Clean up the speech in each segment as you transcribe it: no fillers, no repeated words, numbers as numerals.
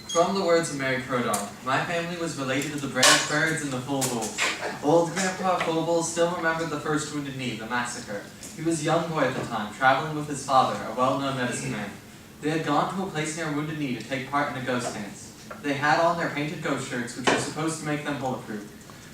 From the words of Mary Crow Dog, my family was related to the brave birds and the full bulls. Old Grandpa Full Bull still remembered the first Wounded Knee, the massacre. He was a young boy at the time, traveling with his father, a well-known medicine man. They had gone to a place near Wounded Knee to take part in a ghost dance. They had on their painted ghost shirts, which were supposed to make them bulletproof.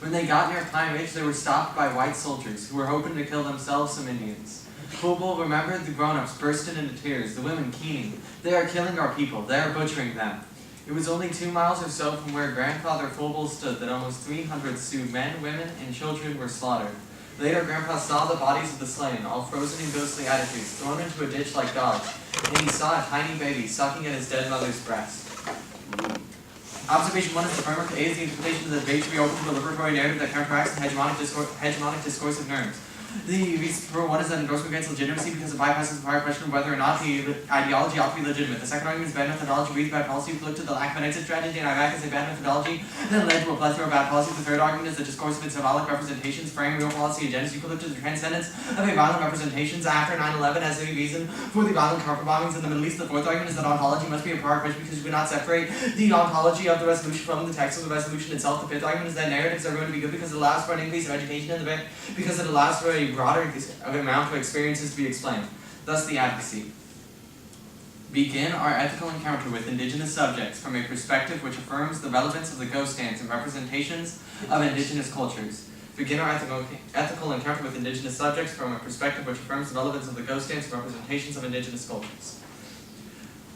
When they got near Pine Ridge, they were stopped by white soldiers, who were hoping to kill themselves some Indians. Full Bull remembered the grown-ups bursting into tears, the women keening. They are killing our people, they are butchering them. It was only 2 miles or so from where Grandfather Full Bull stood that almost 300 Sioux men, women, and children were slaughtered. Later, Grandpa saw the bodies of the slain, all frozen in ghostly attitudes, thrown into a ditch like dogs, and he saw a tiny baby sucking at his dead mother's breast. Observation 1 is the framework that aids the interpretation of the debate to be open to the liberatory narrative that counteracts the hegemonic discursive norms. The reason for one is that endorsement grants legitimacy because it bypasses the prior question of whether or not the ideology ought to be legitimate. The second argument is bad methodology breeds bad policy. If we look to the lack of an exit strategy and Iraq as a bad methodology, then led to a plethora of bad policy. The third argument is the discoursive and symbolic representations frame real policy agendas. You can look to the transcendence of a violent representations after 9/11 as a reason for the violent carpet bombings in the Middle East. The fourth argument is that ontology must be a prior question because you cannot separate the ontology of the resolution from the text of the resolution itself. The fifth argument is that narratives are going to be good because it allows for an increase of education in the bit, because it allows for a broader amount of experiences to be explained. Thus the advocacy. Begin our ethical encounter with indigenous subjects from a perspective which affirms the relevance of the ghost dance and representations of indigenous cultures. Begin our ethical encounter with indigenous subjects from a perspective which affirms the relevance of the ghost dance and representations of indigenous cultures.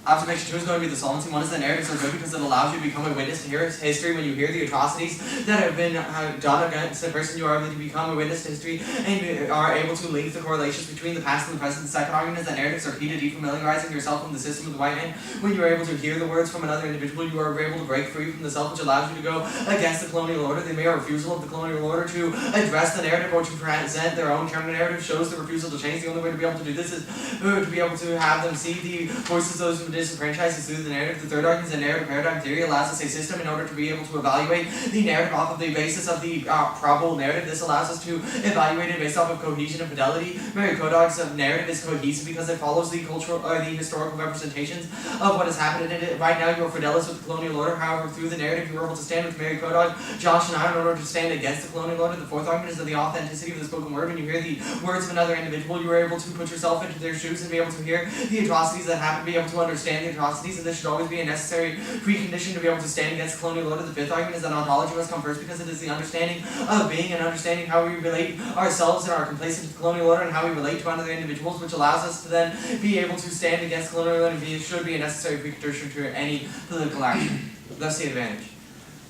Observation 2 is going to be the solvency. One is that narratives are good because it allows you to become a witness to history when you hear the atrocities that have been done against a person. You are able to become a witness to history and you are able to link the correlations between the past and the present. The second argument is that narratives are key to defamiliarizing yourself from the system of the white man. When you are able to hear the words from another individual, you are able to break free from the self, which allows you to go against the colonial order. The mere refusal of the colonial order to address the narrative or to present their own counter narrative shows the refusal to change. The only way to be able to do this is to be able to have them see the voices of those who disenfranchised through the narrative. The third argument is that narrative paradigm theory allows us a system in order to be able to evaluate the narrative off of the basis of the probable narrative. This allows us to evaluate it based off of cohesion and fidelity. Mary Crow Dog's narrative is cohesive because it follows the cultural or the historical representations of what has happened in it. Right now, you are fidelis with the colonial order. However, through the narrative, you are able to stand with Mary Crow Dog, Josh, and I in order to stand against the colonial order. The fourth argument is that the authenticity of the spoken word. When you hear the words of another individual, you are able to put yourself into their shoes and be able to hear the atrocities that happen, be able to understand the atrocities, and this should always be a necessary precondition to be able to stand against colonial order. The fifth argument is that ontology must come first because it is the understanding of being and understanding how we relate ourselves and our complacence to colonial order and how we relate to other individuals, which allows us to then be able to stand against colonial order and should be a necessary precondition to any political action. Thus the advantage.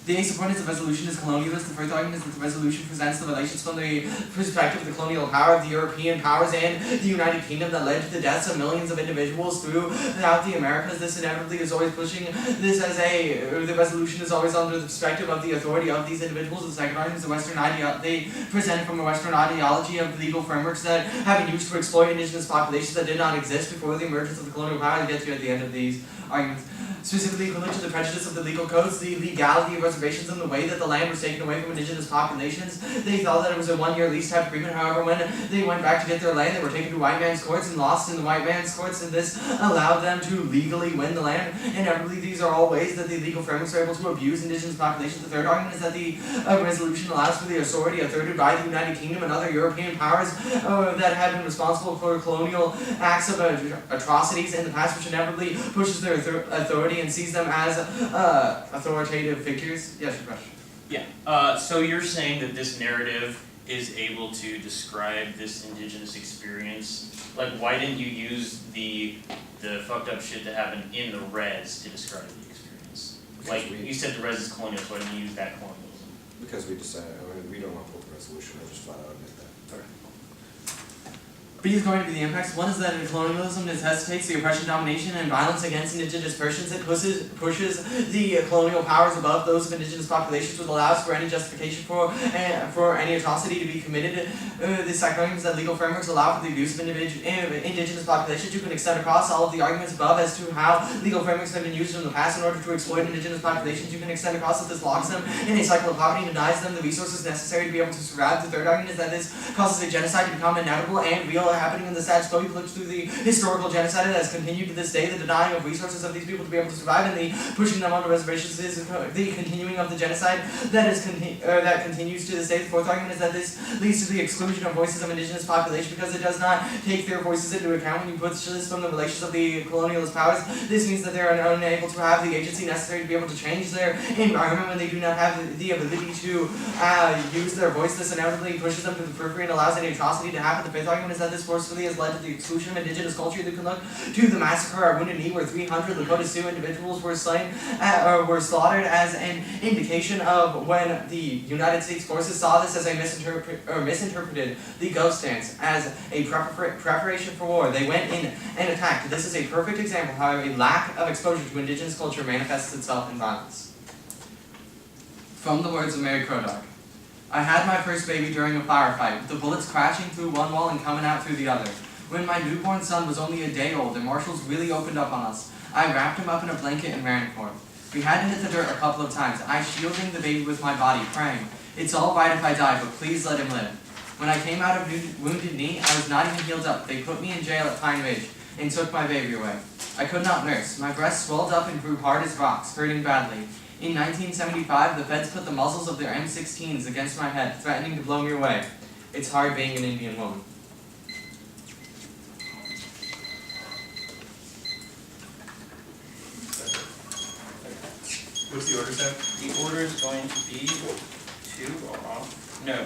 The ace of point is the resolution is colonialist. The first argument is that the resolution presents the relations from the perspective of the colonial power of the European powers and the United Kingdom that led to the deaths of millions of individuals throughout the Americas. This inevitably is always pushing this as the resolution is always under the perspective of the authority of these individuals. The second argument is the Western they present from a Western ideology of legal frameworks that have been used to exploit indigenous populations that did not exist before the emergence of the colonial power. I'll get to at the end of these arguments. Specifically equivalent to the prejudice of the legal codes, the legality of reservations, and the way that the land was taken away from indigenous populations. They thought that it was a one-year lease type agreement. However, when they went back to get their land, they were taken to white man's courts and lost in the white man's courts, and this allowed them to legally win the land. Inevitably, these are all ways that the legal frameworks are able to abuse indigenous populations. The third argument is that the resolution allows for the authority asserted by the United Kingdom and other European powers that had been responsible for colonial acts of atrocities in the past, which inevitably pushes their authority and sees them as authoritative figures. Yes, your question. Yeah. So you're saying that this narrative is able to describe this indigenous experience. Like, why didn't you use the fucked up shit that happened in the res to describe the experience? Like, you said the res is colonial, so why didn't you use that colonialism? Because we decided, we don't want to pull the resolution, I just flat out admit that. Okay. B is going to be the impacts. One is that colonialism necessitates the oppression, domination, and violence against indigenous persons. It pushes the colonial powers above those of indigenous populations, which allows for any justification for any atrocity to be committed. The second argument is that legal frameworks allow for the abuse of indigenous populations. You can extend across all of the arguments above as to how legal frameworks have been used in the past in order to exploit indigenous populations. You can extend across that this locks them in a cycle of poverty and denies them the resources necessary to be able to survive. The third argument is that this causes a genocide to become inevitable and real happening in the sad slowly looked through the historical genocide that has continued to this day, the denying of resources of these people to be able to survive, and the pushing them onto reservations is the continuing of the genocide that continues to this day. The fourth argument is that this leads to the exclusion of voices of indigenous population because it does not take their voices into account when you push this from the relations of the colonialist powers. This means that they are unable to have the agency necessary to be able to change their environment when they do not have the ability to use their voice. This inevitably pushes them to the periphery and allows any atrocity to happen. The fifth argument is that this forcefully has led to the exclusion of indigenous culture. You can look to the massacre at Wounded Knee where 300 Lakota Sioux individuals were slain or were slaughtered as an indication of when the United States forces saw this as a misinterpreted the ghost dance as a preparation for war. They went in and attacked. This is a perfect example of how a lack of exposure to indigenous culture manifests itself in violence. From the words of Mary Crodock. I had my first baby during a firefight, with the bullets crashing through one wall and coming out through the other. When my newborn son was only a day old, the marshals really opened up on us. I wrapped him up in a blanket and ran for him. We had to hit the dirt a couple of times, I shielding the baby with my body, praying, it's all right if I die, but please let him live. When I came out of Wounded Knee, I was not even healed up. They put me in jail at Pine Ridge and took my baby away. I could not nurse. My breast swelled up and grew hard as rocks, hurting badly. In 1975, the feds put the muzzles of their M16s against my head, threatening to blow me away. It's hard being an Indian woman. What's the order, Sam? The order is going to be 2 off. No.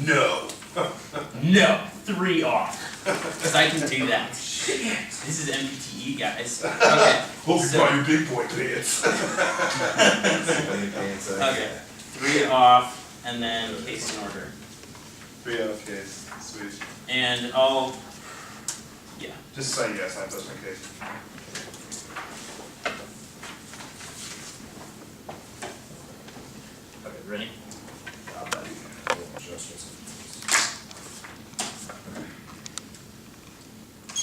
No. No. 3 off. Because I can do that. This is MPTE, guys. Okay. Hope you So- brought your big boy pants. Okay. 3 off, and then case in order. 3 off case. Sweet. And I'll. Yeah. Just say yes, I touched my case. Okay, ready?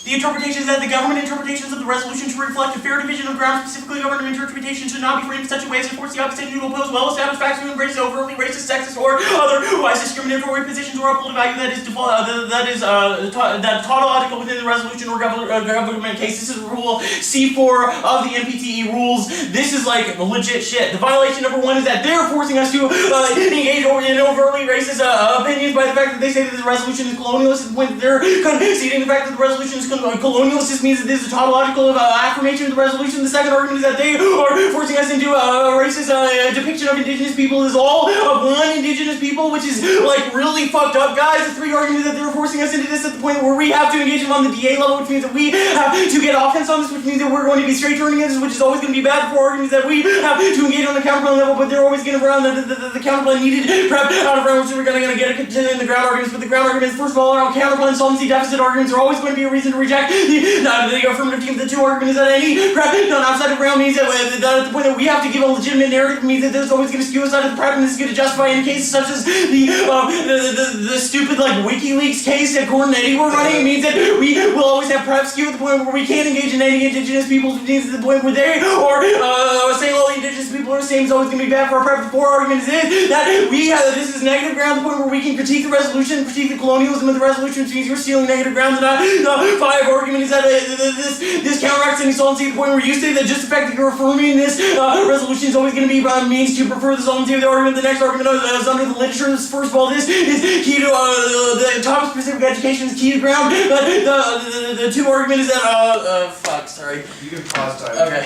The interpretations and the government interpretations of the resolution should reflect a fair division of ground. Specifically, government interpretation should not be framed in such a way as to force the opposite to oppose well-established facts to embrace overtly racist, sexist, or otherwise discriminatory positions or uphold a value that is tautological within the resolution or government case. This is rule C4 of the MPTE rules. This is like legit shit. The violation number 1 is that they're forcing us to engage in overtly racist opinions by the fact that they say that the resolution is colonialist, when they're conceding the fact that the resolution is colonialist. This means that this is a tautological affirmation of the resolution. The second argument is that they are forcing us into a racist depiction of indigenous people as all of one indigenous people, which is like really fucked up, guys. The three arguments that they're forcing us into this at the point where we have to engage them on the DA level, which means that we have to get offense on this, which means that we're going to be straight turning this, which is always going to be bad for arguments that we have to engage on the counterpoint level, but they're always going to run the counterpoint needed prep out of round, so we're going to get a contend in the ground arguments. But the ground arguments, first of all, around counterpoint solvency deficit arguments are always going to be a reason to reject the affirmative team. The two arguments that any prep done outside of round means that at the point that we have to give a legitimate narrative means that there's always going to skew us out of the prep, and this is going to justify in cases such as the stupid like WikiLeaks case that Gordon Eddy were running. It means that we will always have prep skew at the point where we can't engage in any indigenous people's means at the point where they or say all the indigenous people are the same is always going to be bad for our prep. The four arguments is that we have this is negative ground at the point where we can critique the resolution, critique the colonialism of the resolution, which means you're stealing negative ground. The five argument is that this counteracts any solvency at the point where you say that just the fact that you're affirming this resolution is always going to be means to prefer the solvency of the argument. The next argument is under the literature. First of all, this is key to the topic specific education is key to ground. The two argument is that fuck, sorry. You can pause time. Okay.